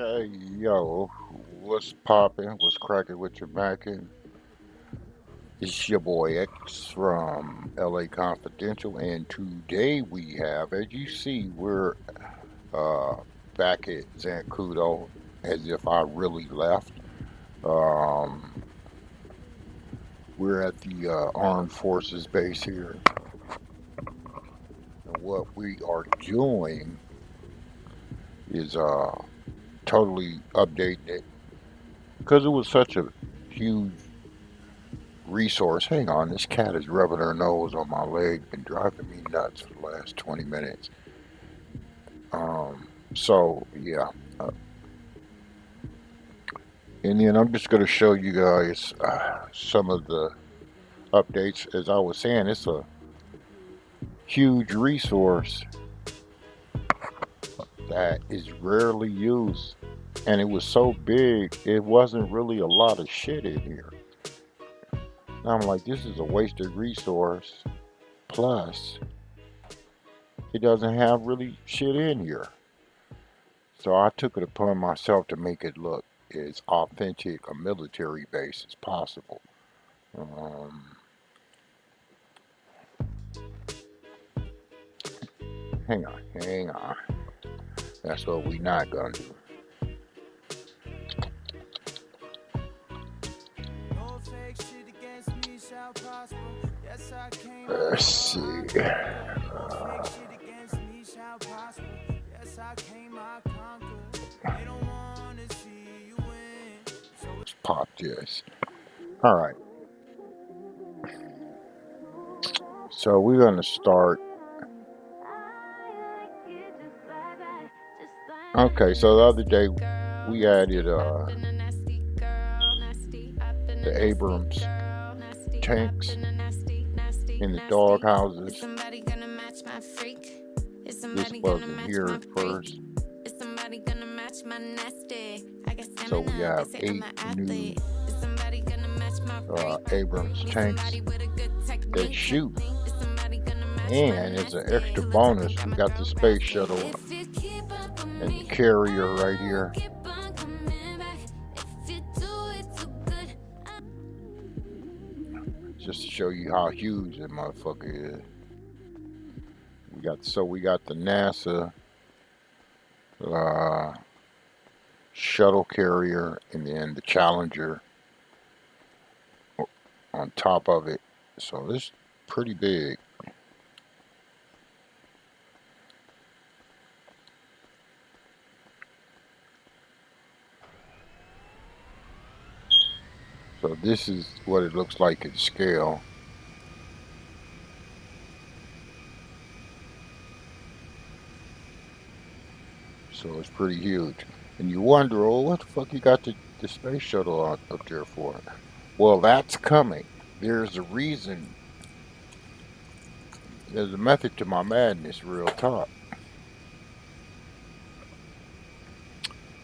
Hey, yo, what's poppin'? What's cracking with your mackin'? It's your boy X from LA Confidential, and today we have, as you see, we're uh, back at Zancudo as if I really left. Um, we're at the Armed Forces base here, and what we are doing is totally updating it because it was such a huge resource. Hang on, this cat is rubbing her nose on my leg and driving me nuts for the last 20 minutes. So yeah, uh, and then I'm just going to show you guys some of the updates. As I was saying, it's a huge resource that is rarely used, and it was so big, it wasn't really a lot of shit in here. And I'm like, this is a wasted resource. Plus, it doesn't have really shit in here. So I took it upon myself to make it look as authentic a military base as possible. Um, hang on. That's what we not gonna do. Let's see. Let's pop this. All right. So we're gonna start. Okay. So the other day we added the Abrams tanks in the dog houses. This wasn't here at first. So we have 8 new Abrams tanks that shoot. And as an extra bonus, we got the space shuttle and the carrier right here. Just to show you how huge that motherfucker is. We got the NASA shuttle carrier and then the Challenger on top of it. So this is pretty big. So this is what it looks like at scale. So it's pretty huge. And you wonder, oh, what the fuck you got the space shuttle up there for? Well, that's coming. There's a reason. There's a method to my madness, real talk.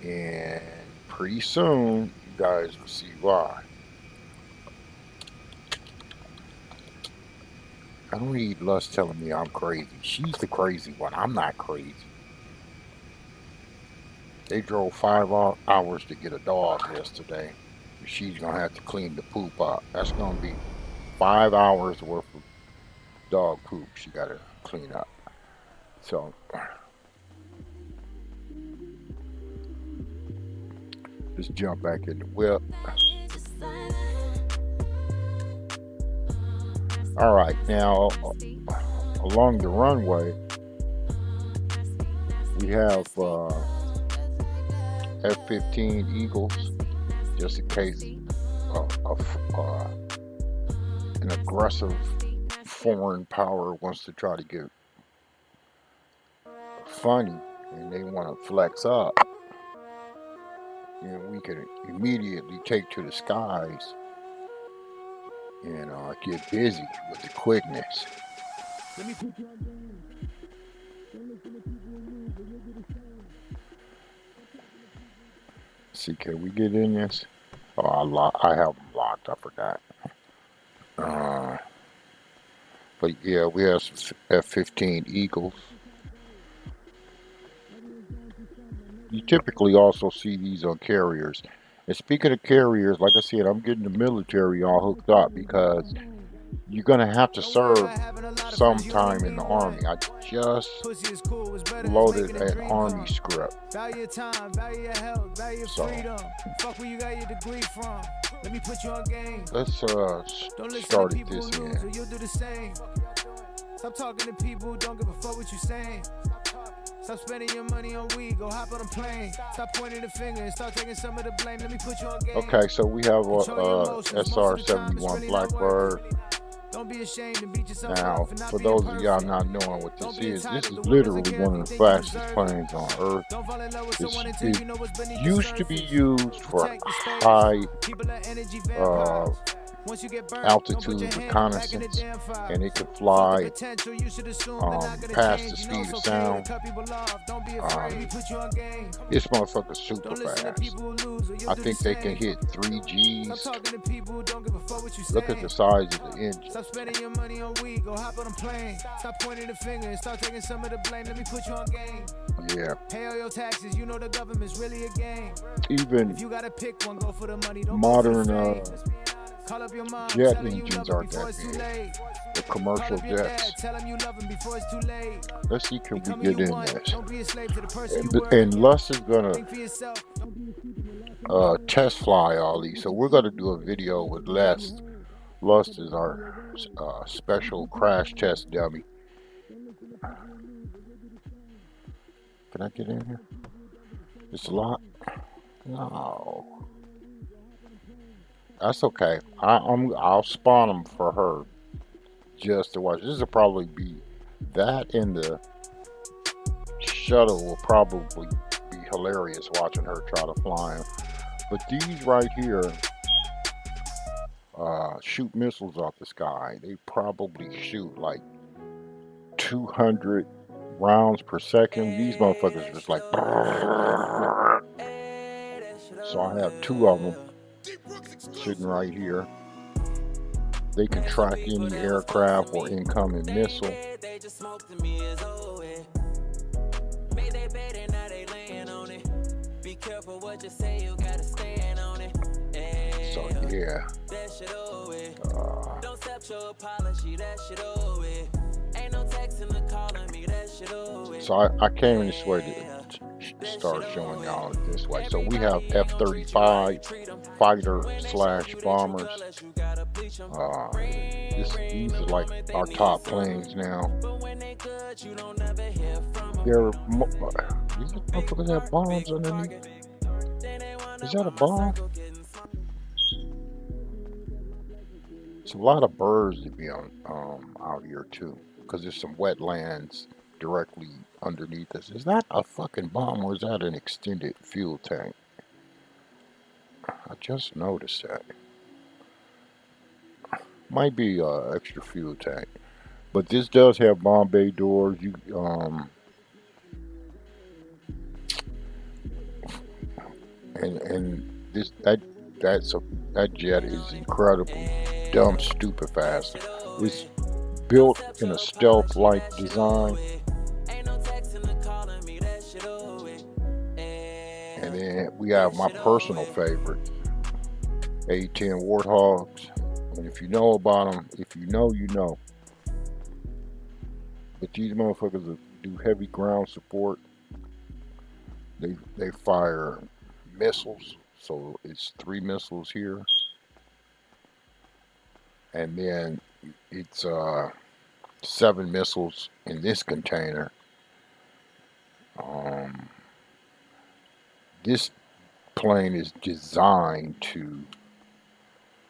And pretty soon, you guys will see why. I don't need Lust telling me I'm crazy. She's the crazy one. I'm not crazy. They drove 5 hours to get a dog yesterday. She's gonna have to clean the poop up. That's gonna be 5 hours worth of dog poop she gotta clean up. So just jump back in the whip. All right, now along the runway we have F-15 Eagles, just in case an aggressive foreign power wants to try to get funny and they want to flex up. You know, we can immediately take to the skies and get busy with the quickness. See, can we get in this? Oh, I have them locked. I forgot. But yeah, we have some F-15 Eagles. You typically also see these on carriers. And speaking of carriers, like I said, I'm getting the military all hooked up because you're gonna have to Don't worry serve about having a lot of friends, you don't sometime in the need one. army. I just Pussy is cool, it's better than loaded making a an dream army come. script, Value your time, value your health, value your so freedom. Fuck where you got your degree from. Let me put you on game. let's Don't listen to start it people this who lose, end. or you'll do the same. Stop talking to people who don't give a fuck what you saying. Stop spending your money on weed, go hop on a plane. Stop pointing the finger and start taking some of the blame. Let me put you on game. Okay, so we have Control your a emotions, most of the time it's SR-71 really not Blackbird. working. Don't be ashamed and beat yourself up Now, for not for being those of y'all perfect. not knowing what Don't this be is entitled, the world doesn't literally care if one you of the think you fastest deserve planes it. on Earth. Don't fall in love with someone It's, until it you know what's beneath the used to be surface. used for Protect the space. high People are energy uh, vampires. Once you get burnt, don't put your altitude hand up back in the reconnaissance, damn fire. and it could Fuck the fly potential, you should assume they're not gonna past the change. You know speed it's of okay to sound. cut people off. Don't be afraid. Let me put you on game. This motherfucker's super Don't listen to fast. people who lose, or you'll I do the think they can same. hit 3 Stop Gs. talking to people who don't give a fuck what you Look at the saying. size of the engine. Stop spending your money on weed, go hop on a plane. Stop pointing the finger and start taking some of the blame. Let me put you on game. Yeah. Pay all your taxes, you know the government's really a game. Even If you gotta pick one, go for the money, don't modern go for the fame. Call up your mom, jet tell her you engines love her aren't before that it's too big. late. The Call commercial up your dad, jets. tell him you love him before it's too late. Let's see, can we Become who get you in want, this? don't be a slave to the person you were. And Lust is gonna Think for yourself. test fly all these. So we're gonna do a video with Lust. Lust is our special crash test dummy. Can I get in here? It's locked. No, that's okay. I'll spawn them for her just to watch. This will probably be that, and the shuttle will probably be hilarious watching her try to fly 'em. But these right here shoot missiles off the sky. They probably shoot like 200 rounds per second. These motherfuckers just like. So I have two of them sitting right here. They can track any aircraft or incoming missile. So yeah. So I came this way to start showing y'all this way. So we have F-35 fighter slash bombers. These are like our top planes now. These motherfuckers have bombs underneath. Is that a bomb? It's a lot of birds to be on out here too, because there's some wetlands directly underneath us. Is that a fucking bomb or is that an extended fuel tank? I just noticed that. Might be a extra fuel tank, but this does have bomb bay doors. You and this that jet is incredibly dumb stupid fast. It's built in a stealth-like design. And then we have my personal favorite, A-10 Warthogs. And if you know about them, if you know, you know. But these motherfuckers do heavy ground support. They fire missiles. So it's 3 missiles here. And then it's 7 missiles in this container. This plane is designed to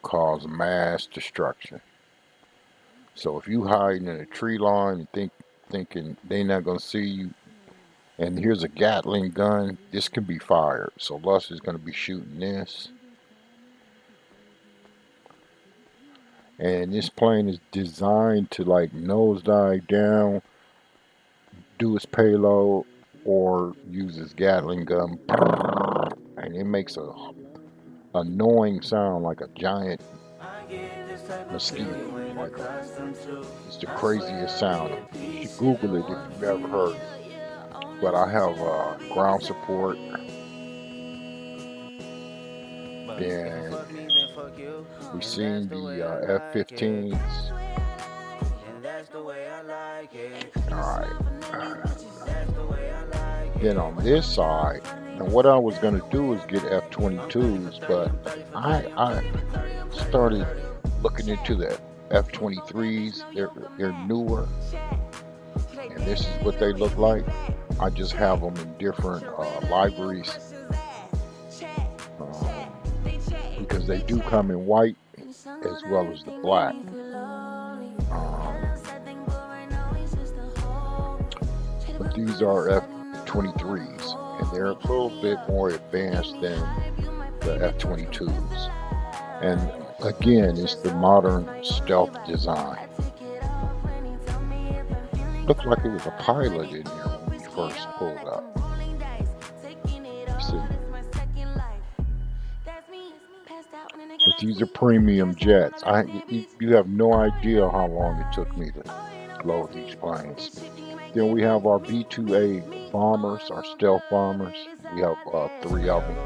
cause mass destruction. So if you hiding in a tree line and thinking they not gonna see you, and here's a Gatling gun, this can be fired. So Lust is gonna be shooting this. And this plane is designed to like nosedive down, do its payload, or use its Gatling gun, and it makes a annoying sound like a giant mosquito. It's the craziest sound. You should Google it if you've never heard it. but I have ground support. But if you Then fuck me, then fuck you. we And that's seen the the way I like it. F-15s. And that's the way I like it. All right. That's the way I like Then it. on this side, now what I was gonna do is get F-22s, but I started looking into the F-23s. They're newer, and this is what they look like. I just have them in different libraries um, because they do come in white as well as the black. Um, but these are F-23s, and they're a little bit more advanced than the F-22s. And again, it's the modern stealth design. Looked like it was a pilot in here when we first pulled up. See, but these are premium jets. You have no idea how long it took me to load these planes. Then we have our B-2A bombers, our stealth bombers. We have three of them.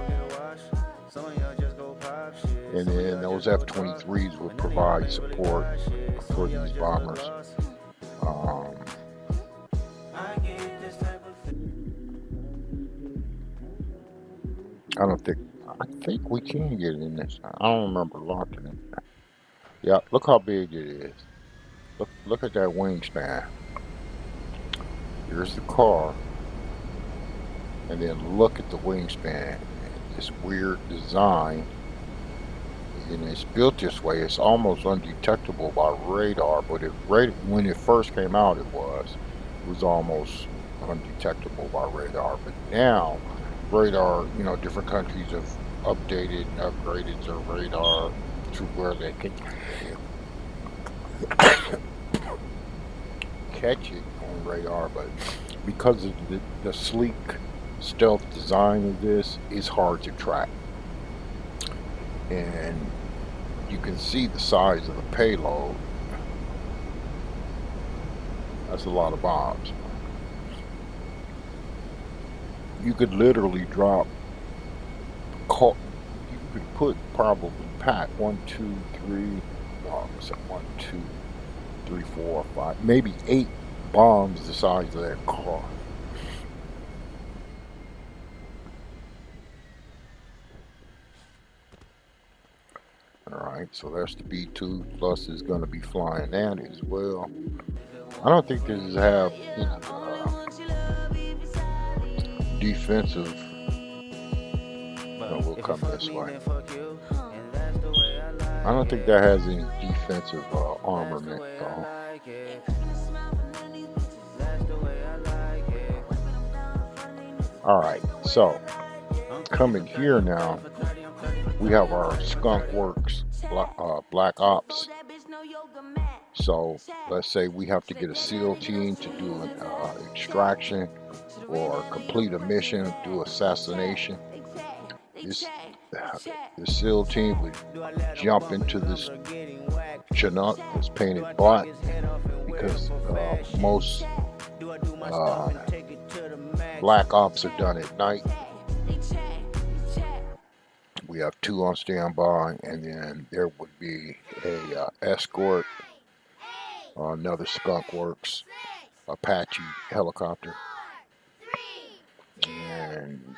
And then those F-23s would provide support for these bombers. Um, I think we can get in this. I don't remember locking it. Yeah, look how big it is. Look at that wingspan. Here's the car, and then look at the wingspan. This weird design, and it's built this way. It's almost undetectable by radar, but when it first came out, it was almost undetectable by radar. But now, radar, different countries have updated and upgraded their radar to where they can catch it on radar, but because of the sleek stealth design of this, it's hard to track. And you can see the size of the payload. That's a lot of bombs. You could literally drop, you could put probably pack 1, 2, 3, so 1, 2, 3, 4, 5, maybe 8 bombs the size of that car. Alright, so that's the B-2 plus is going to be flying that as well. I don't think this is have any defensive. No, we'll come this way. I don't think that has any defensive armament though. Alright, so coming here now, we have our Skunk Works Black Ops. So let's say we have to get a SEAL team to do an extraction or complete a mission, do assassination. This SEAL team would jump into this Chinook that's painted black because most Black Ops are done at night. We have 2 on standby, and then there would be a escort, another Skunk Works Apache helicopter, and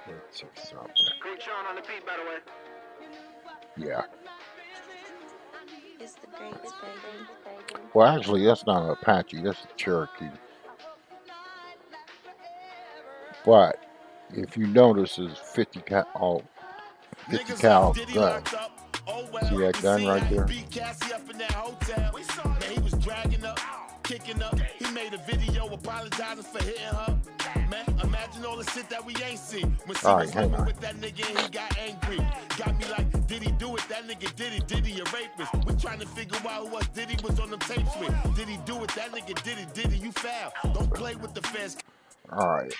let's see something. Yeah. Well, actually, that's not an Apache. That's a Cherokee. But if you notice, it's 50 cal gun. See that gun right there? Kicking up, he made a video apologizing for hitting her. Man, imagine all the shit that we ain't seen. When she was hanging with that nigga and he got angry. Got me like, did he do it? That nigga did it. Did he a rapist? We trying to figure out who else did he was on them tapes with. Did he do it? That nigga did it. Did he? You foul. Don't play with the fence. Alright.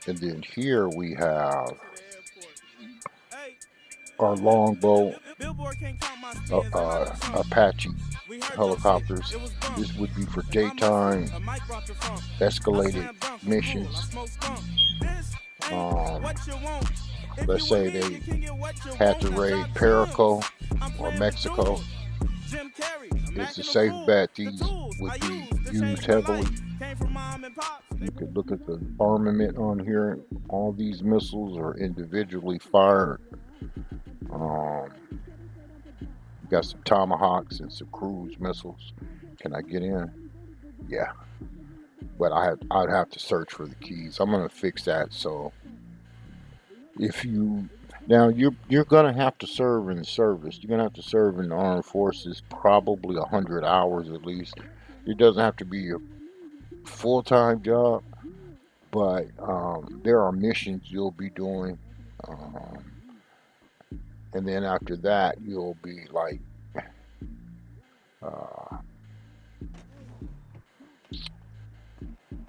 And then here we have our longbow Apache. helicopters. This would be for daytime escalated missions. Um, let's say they had to raid Perico or Mexico. It's a safe bet these would be used heavily. You could look at the armament on here. All these missiles are individually fired. Got some Tomahawks and some cruise missiles. Can I get in? Yeah, but I'd have to search for the keys. I'm gonna fix that. So if you now you're gonna have to serve in the service. You're gonna have to serve in the armed forces, probably 100 hours at least. It doesn't have to be a full-time job, but there are missions you'll be doing, um, and then after that you'll be like uh,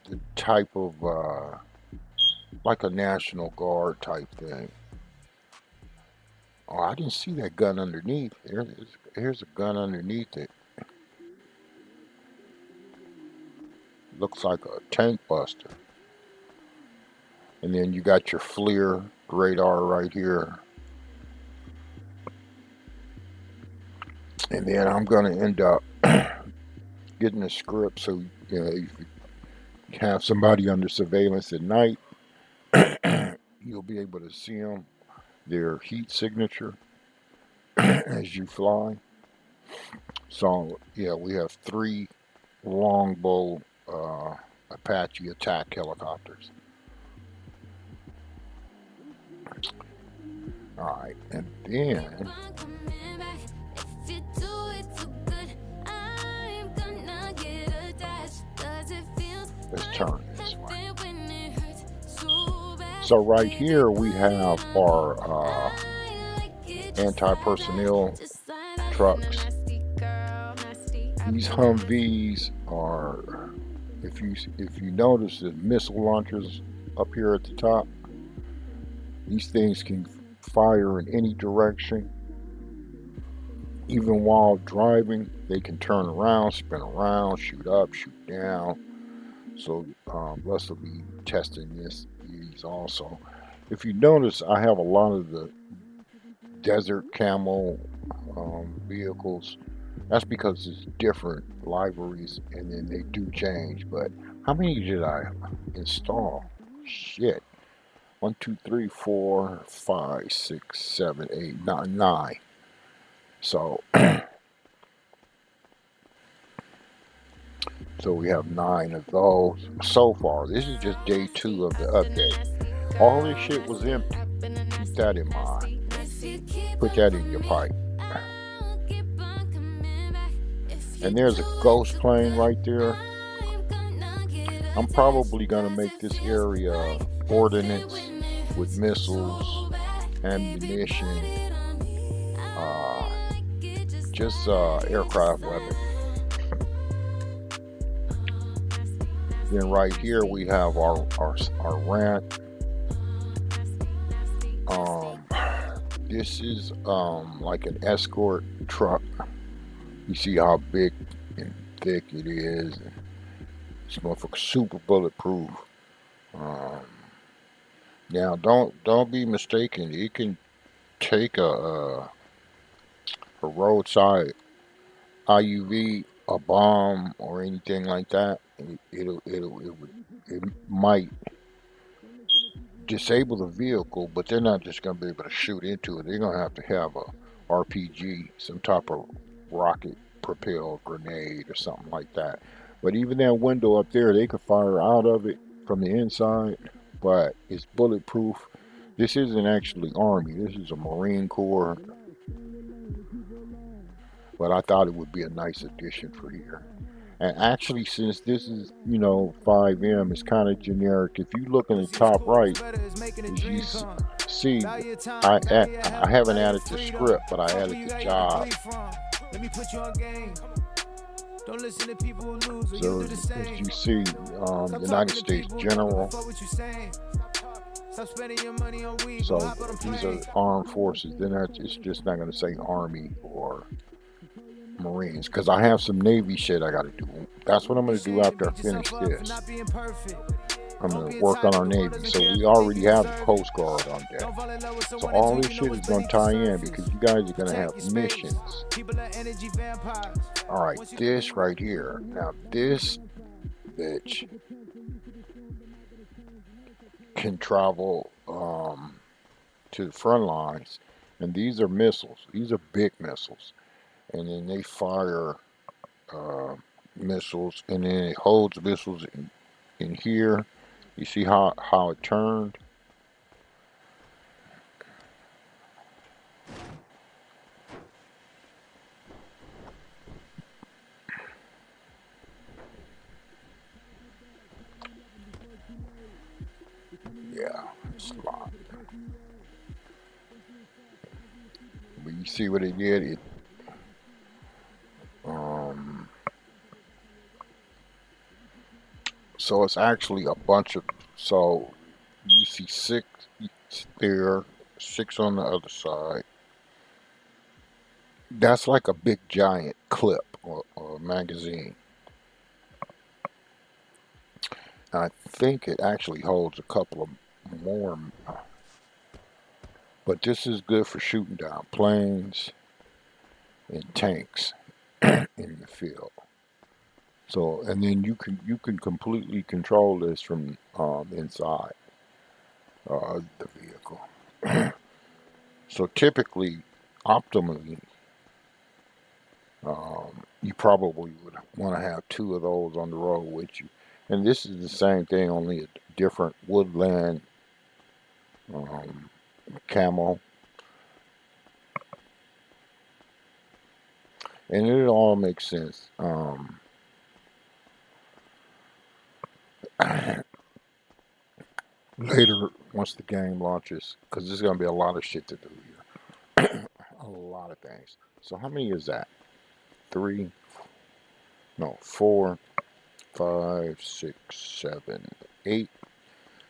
the type of like a National Guard type thing. Oh, I didn't see that gun underneath. Here's a gun underneath it. Looks like a tank buster. And then you got your FLIR radar right here. And then I'm going to end up getting a script so if you have somebody under surveillance at night, you'll be able to see them, their heat signature as you fly. So yeah, we have 3 longbow Apache attack helicopters. All right, and then let's turn this way. So right here we have our anti-personnel trucks. These Humvees are, if you notice the missile launchers up here at the top, these things can fire in any direction. Even while driving, they can turn around, spin around, shoot up, shoot down. So Les will be testing these also. If you notice, I have a lot of the desert camo vehicles. That's because it's different liveries and then they do change. But how many did I install? Shit. 1, 2, 3, 4, 5, 6, 7, 8, 9. So so we have 9 of those so far. This is just day 2 of the update. All this shit was empty. Keep that in mind. Put that in your pipe. And there's a ghost plane right there. I'm probably going to make this area ordnance with missiles, ammunition, just aircraft weapons. Then right here we have our ramp. This is like an escort truck. You see how big and thick it is. It's motherfucker super bulletproof. Now don't be mistaken. It can take a roadside IUV, a bomb, or anything like that. It might disable the vehicle, but they're not just going to be able to shoot into it. They're going to have a RPG, some type of rocket propelled grenade or something like that. But even that window up there, they could fire out of it from the inside, but it's bulletproof. This isn't actually Army. This is a Marine Corps. But I thought it would be a nice addition for here. And actually, since this is, 5M, it's kind of generic. If you look in the top right, as you see, I haven't added the script, but I added the job. So as you see, United States General. So these are armed forces. Then it's just not going to say Army or Marines, because I have some Navy shit I got to do. That's what I'm going to do Shame, after I beat finish yourself up for this. not being perfect. I'm Don't going be to work on our entitled, the world Navy. doesn't So care if we you think already you have the deserve Coast it. Guard on deck. Don't fall in love with So someone all until this you know shit it's is going beneath to the tie in surface. because you guys are going to Protect have your space. missions. People are energy vampires. All right, Once you this commit, right here. Now, this bitch can travel to the front lines. And these are missiles. These are big missiles. And then they fire uh, missiles. And then it holds missiles in here. You see how it turned? Yeah, it's a lot. But you see what it did? Um, so it's actually a bunch of. So you see six there, six on the other side. That's like a big giant clip or magazine. I think it actually holds a couple of more, but this is good for shooting down planes and tanks in the field. So, and then you can completely control this from inside the vehicle. So typically, optimally, you probably would want to have two of those on the road with you. And this is the same thing, only a different woodland um, camo. And it all makes sense. Later, once the game launches, because there's going to be a lot of shit to do here. A lot of things. So how many is that? Three? No, four, five, six, seven, eight.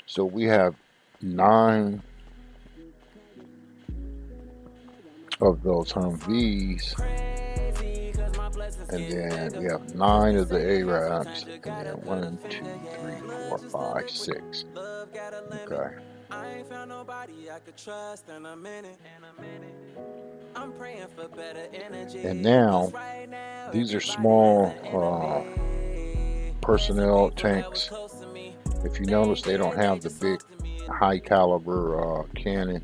So we have 9 of those Humvees, and then we have 9 of the Arabs, and then one, two, three, four, five, six. Okay. I ain't found nobody I could trust in a minute. I'm praying for better energy. And now, these are small personnel tanks. If you notice, they don't have the big high caliber cannon.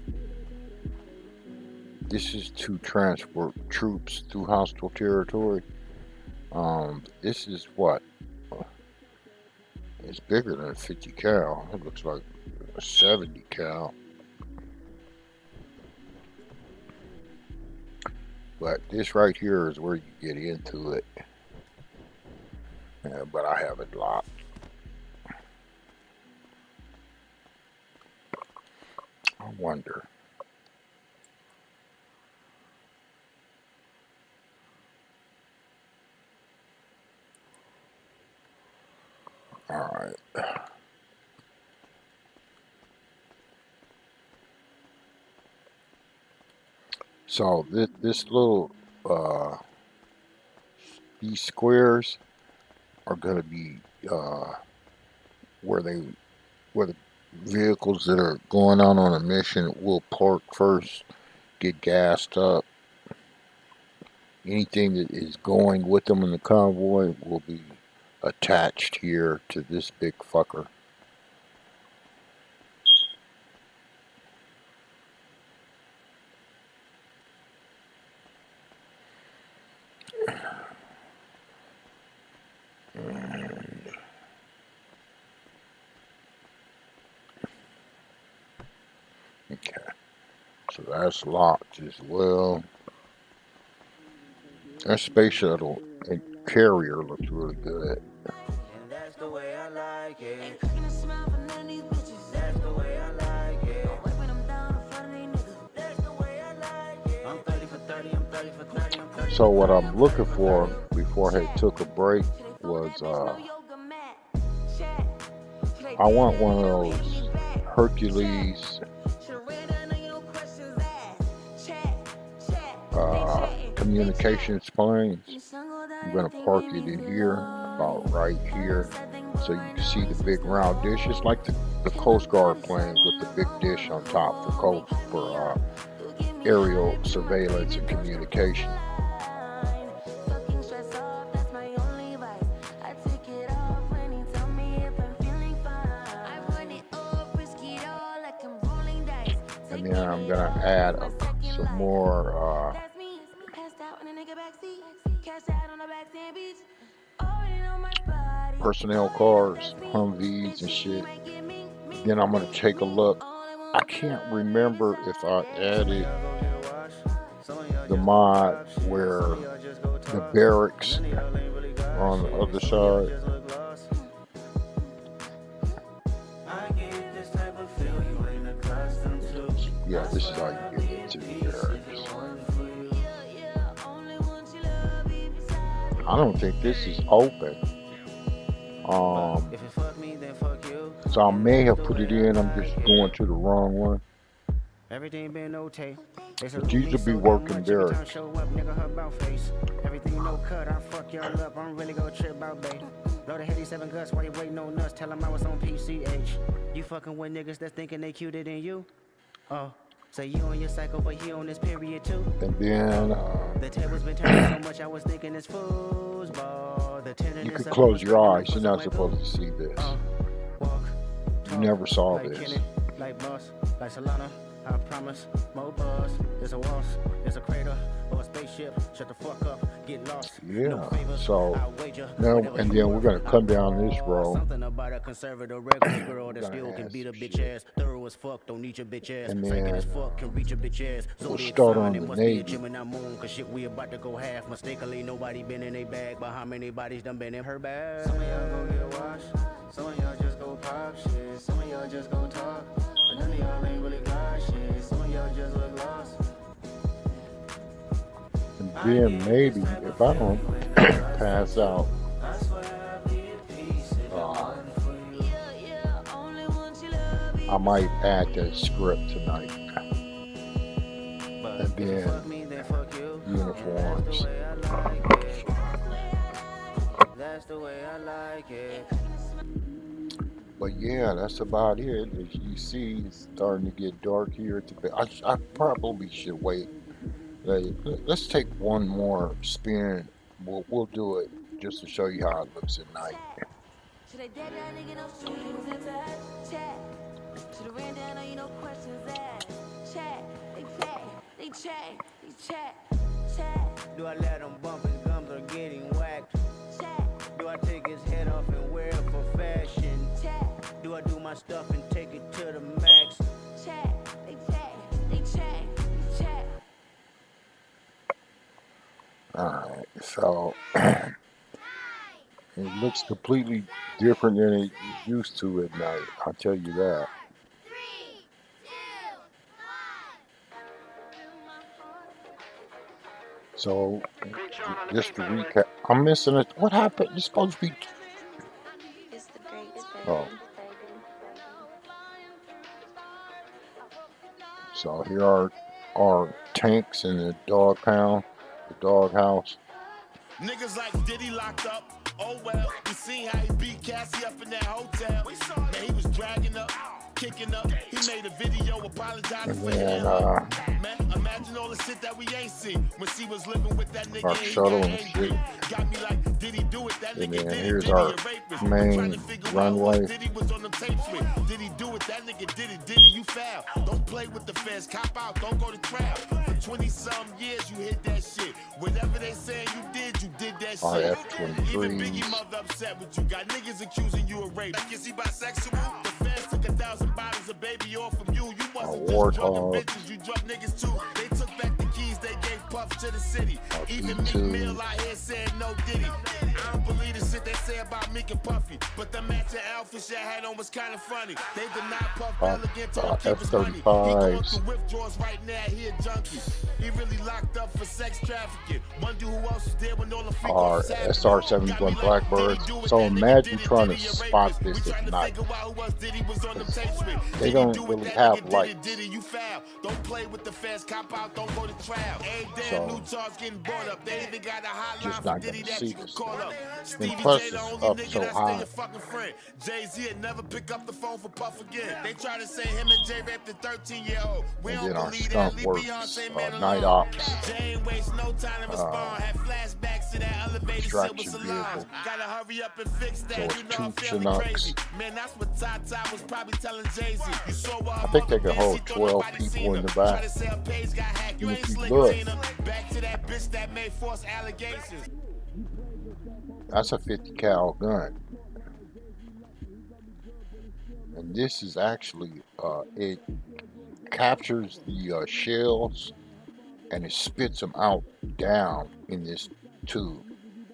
This is to transport troops through hostile territory. This is what? It's bigger than a 50 cal. It looks like a 70 cal. But this right here is where you get into it. But I have it locked. I wonder. All right. So this little these squares are going to be where the vehicles that are going out on a mission will park first, get gassed up. Anything that is going with them in the convoy will be attached here to this big fucker. Okay, so that's locked as well. That space shuttle and carrier looks really good. That's the way I like it. That's the way I like it. That's the way I like it. I'm 30 for 30, I'm 30 for 30, I'm 30. So what I'm looking for before I took a break was I want one of those Hercules communications planes. I'm gonna park it in here, about right here, so you can see the big round dish. It's like the Coast Guard planes with the big dish on top for aerial surveillance and communication. And then I'm gonna add some more personnel cars, Humvees and shit. Then I'm gonna take a look. I can't remember if I added the mod where the barracks are on the other side. Yeah, this is how you get into the barracks. I don't think this is open. So I may have put it in. I'm just going to the wrong one. Everything been no tape. But these will be working barracks. Show up, nigga, her about face. Everything no cut, I fuck y'all up. I'm really gonna trip about bae. Load a heady 7 guts while you waiting on nuts. Tell them I was on PCH. You fucking with niggas that's thinking they cuter than you? Oh, so you on your cycle, but he on this period too? And then the tables been turning so much, I was thinking it's foosball. You could close your eyes. You're not supposed to see this. You never saw this. Like boss, like Solana, I promise. More buzz, there's a waltz, there's a crater, or a spaceship. Shut the fuck up, get lost. Yeah, so now, and then we're gonna come down this row. Something about a conservative regular girl that still can beat a bitch ass. Thorough as fuck, don't need your bitch ass. Psychic as fuck, can reach a bitch ass. We'll start on the Navy. Gemini moon, cause shit we about to go half. Mistakenly, nobody been in a bag, but how many bodies done been in her bag? Some of y'all gon' get washed, some of y'all just go pop shit, some of y'all just go talk, but none of y'all ain't really got shit, some of y'all just look lost. And then maybe if I don't pass out, I might add that script tonight. And then uniforms. That's the way I like it. But yeah, that's about it. As you see, it's starting to get dark here. I probably should wait. Let's take one more spin. We'll do it just to show you how it looks at night. Do I let him bump his gums or getting whacked? Do I take his head off and wear it for fashion? Do I do my stuff and take it to the max? Alright, so it looks completely different than it used to at night, I'll tell you that. So, just to recap, I'm missing it. What happened? You're supposed to be. Oh. So here are our tanks in the dog pound, the dog house. Niggas like Diddy locked up. Oh well, we seen how he beat Cassie up in that hotel. Man, he was dragging up, kicking up. He made a video apologizing for him. Man, imagine all the shit that we ain't seen when she was living with that nigga. Our shuttle and shit. Got me like, did he do it? That nigga And then did here's it. our Rapist. main runway. Diddy was on them tapes with. Did he do it? That nigga did it. Did he? You foul. Don't play with the feds. Cop out. Don't go to trial. For 20-some years, you hit that shit. Whatever they saying you did that Our shit. F-23s. Even Biggie mother upset with you. Got niggas accusing you of rape. Like, is he bisexual? The feds took 1,000 bottles of baby off from you. You wasn't just drugging bitches. You drug niggas too. They took back the keys. They gave Puff to the city. Even Meek Mill out here saying no Diddy. I don't believe the shit they say about Meek and Puffy. But the matching outfit she had on was kind of funny. They denied Puff Bill again, told him keep his money. He going through withdrawals right now. He a junkie. He really locked up for sex trafficking. Wonder who else is there when all the freak Are offs happening. Got me SR-71 like, did he Blackbirds. do it? So That nigga imagine did it. trying Did to he a spot rapist? We this trying at to night. figure out who else did he was on the 'Cause tapes with. they Did he don't do it? really That have nigga did lights. it. Did he? You foul. Don't play with the feds. Cop out. Don't go to trial. Every damn So new charge getting brought up. They even got a hotline just for not Diddy gonna that see you can this call thing. up. And Stevie plus J, the it's only up nigga so that's still high. your fucking friend. Jay-Z had never pick up the phone for Puff again. They try to say him and Jay raped the 13-year-old. We And don't then our believe that. skunk Leave works Beyonce man night alone. ops Jay ain't waste no time to respond. Had flashbacks to that elevated shit with extraction salons. vehicle. Gotta hurry up and fix So that. it's You know two her family Chinooks. crazy. Man, that's what Tata was probably telling Jay-Z. You saw what I her think they mother could did. She hold thought 12 nobody people seen in her. the Try back. to say her page got hacked. You And ain't if you slick, look, Tina. Back to that bitch that made false allegations. that's a 50 cal gun. And this is actually, it captures the shells and it spits them out down in this tube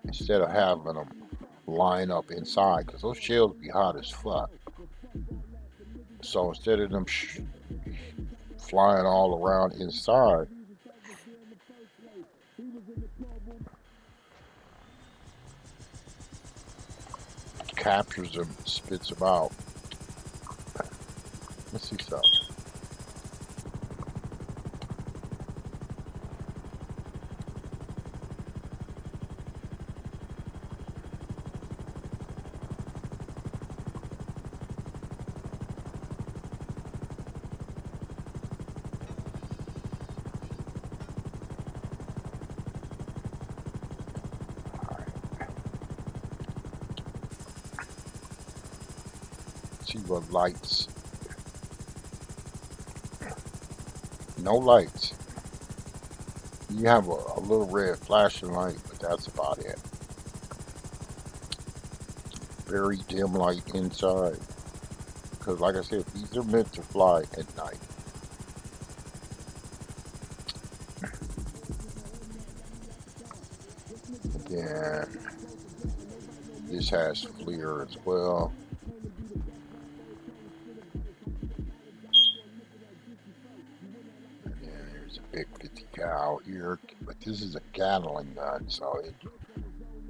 instead of having them line up inside because those shells be hot as fuck. So instead of them flying all around inside, captures them, spits them out. Let's see something. See what lights. No lights. You have a little red flashing light, but that's about it. Very dim light inside. Because like I said, these are meant to fly at night. Again, this has FLIR as well. And there's a big 50 cal here, but this is a Gatling gun, so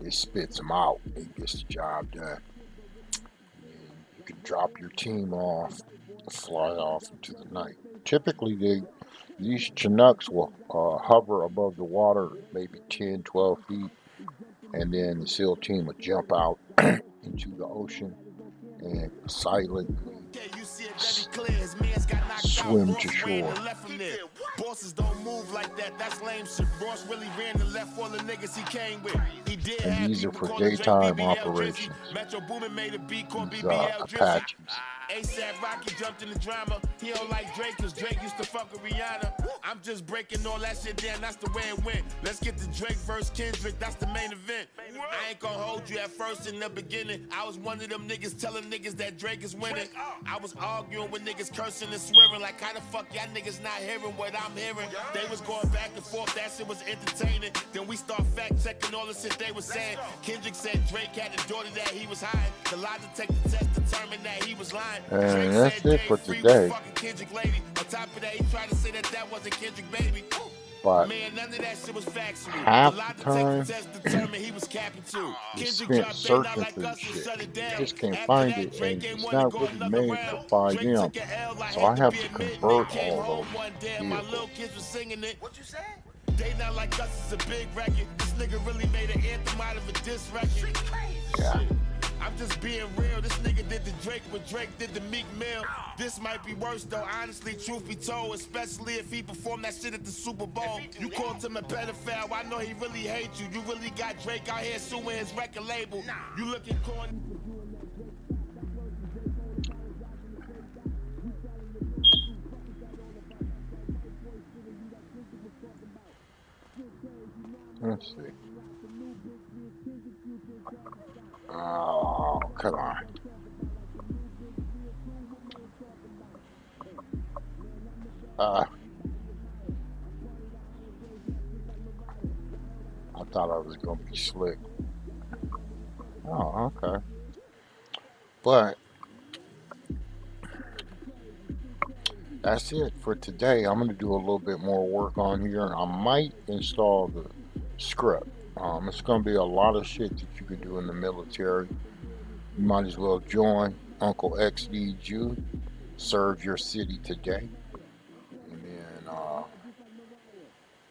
it spits them out. It gets the job done. And you can drop your team off, fly off into the night. Typically, these Chinooks will hover above the water, maybe 10, 12 feet, and then the SEAL team will jump out into the ocean and silently swim to shore. Bosses don't move like that. That's lame shit. Ross really ran and left all the niggas he came with. He did And have these are people for calling Drake daytime BBL operations. Drizzy. Metro Boomin made a beat called These BBL Drizzy. Apaches. ASAP Rocky jumped in the drama. He don't like Drake cause Drake used to fuck with Rihanna. I'm just breaking all that shit down, that's the way it went. Let's get to Drake versus Kendrick, that's the main event. I ain't gonna hold you at first in the beginning. I was one of them niggas telling niggas that Drake is winning. I was arguing with niggas cursing and swearing like how the fuck y'all niggas not hearing what I'm hearing. They was going back and forth, that shit was entertaining. Then we start fact checking all the shit they was saying. Kendrick said Drake had a daughter that he was hiding. The lie detector test determined that he was lying. And that's it for today. Kendrick lady. On top of that, he tried to say that that wasn't Kendrick baby. But man, none of that shit was factual. half the time, test determined he was capping too. you Kendrick spent searching for this shit. You just can't find it, and it's not really made for 5M. So I have to convert all those vehicles. Kids were singing it. What you say? They Not Like Us is a big record. This nigga really made an anthem out of a diss record. Yeah. I'm just being real. This nigga did the Drake what Drake did the Meek Mill. This might be worse though, honestly, truth be told. Especially if he performed that shit at the Super Bowl. You called him a pedophile, I know he really hates you. You really got Drake out here suing his record label. You looking corny. Let's see. Oh, come on. I thought I was going to be slick. Oh, okay. But that's it for today. I'm gonna do a little bit more work on here. I might install the script. It's gonna be a lot of shit that you could do in the military. You might as well join Uncle X needs you. Serve your city today, and then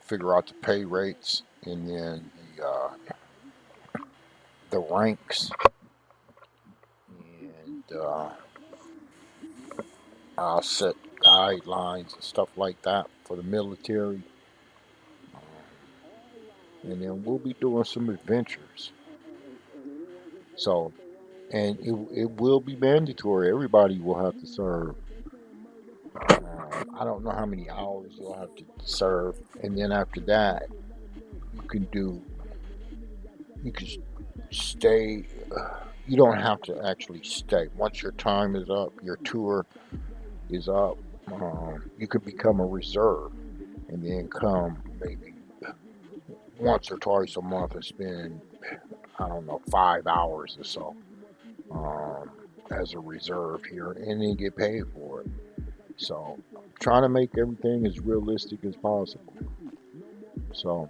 figure out the pay rates, and then the ranks, and I'll set guidelines and stuff like that for the military. And then we'll be doing some adventures. So, and it will be mandatory. Everybody will have to serve. I don't know how many hours you'll have to serve, and then after that, you can do. You can stay. You don't have to actually stay. Once your time is up, your tour is up. You could become a reserve, and then come maybe once or twice a month and spend, I don't know, 5 hours or so as a reserve here, and then get paid for it. So, trying to make everything as realistic as possible. So,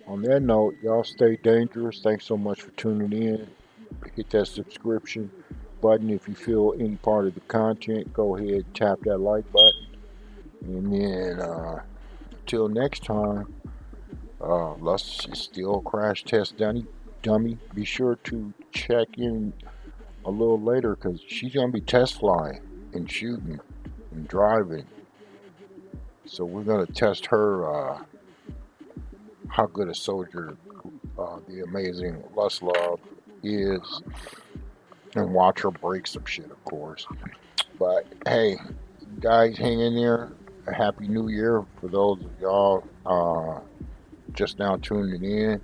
on that note, y'all stay dangerous. Thanks so much for tuning in. Hit that subscription button if you feel any part of the content. Go ahead, tap that like button, and then until next time, let's still crash test dummy. Be sure to check in a little later because she's gonna be test flying and shooting and driving. So we're gonna test her how good a soldier the amazing Lust Love is, and watch her break some shit, of course. But hey, you guys, hang in there. A happy New Year for those of y'all just now tuning in.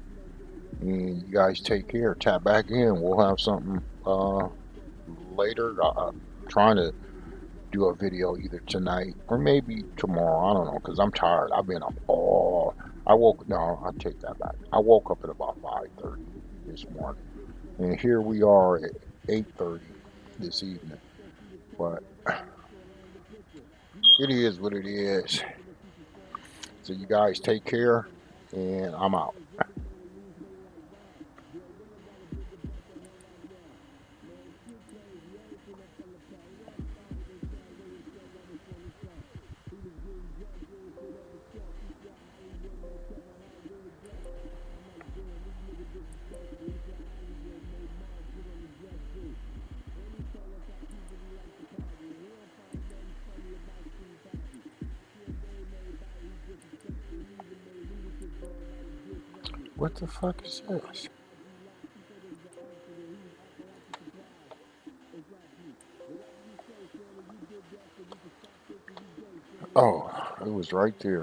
And you guys take care. Tap back in. We'll have something later. I'm trying to do a video either tonight or maybe tomorrow. I don't know because I'm tired. I've been up all. I woke. No, I take that back. I woke up at about 5:30 this morning, and here we are at 8:30 this evening. But it is what it is. So you guys take care, and I'm out. What the fuck is this? Oh, it was right there.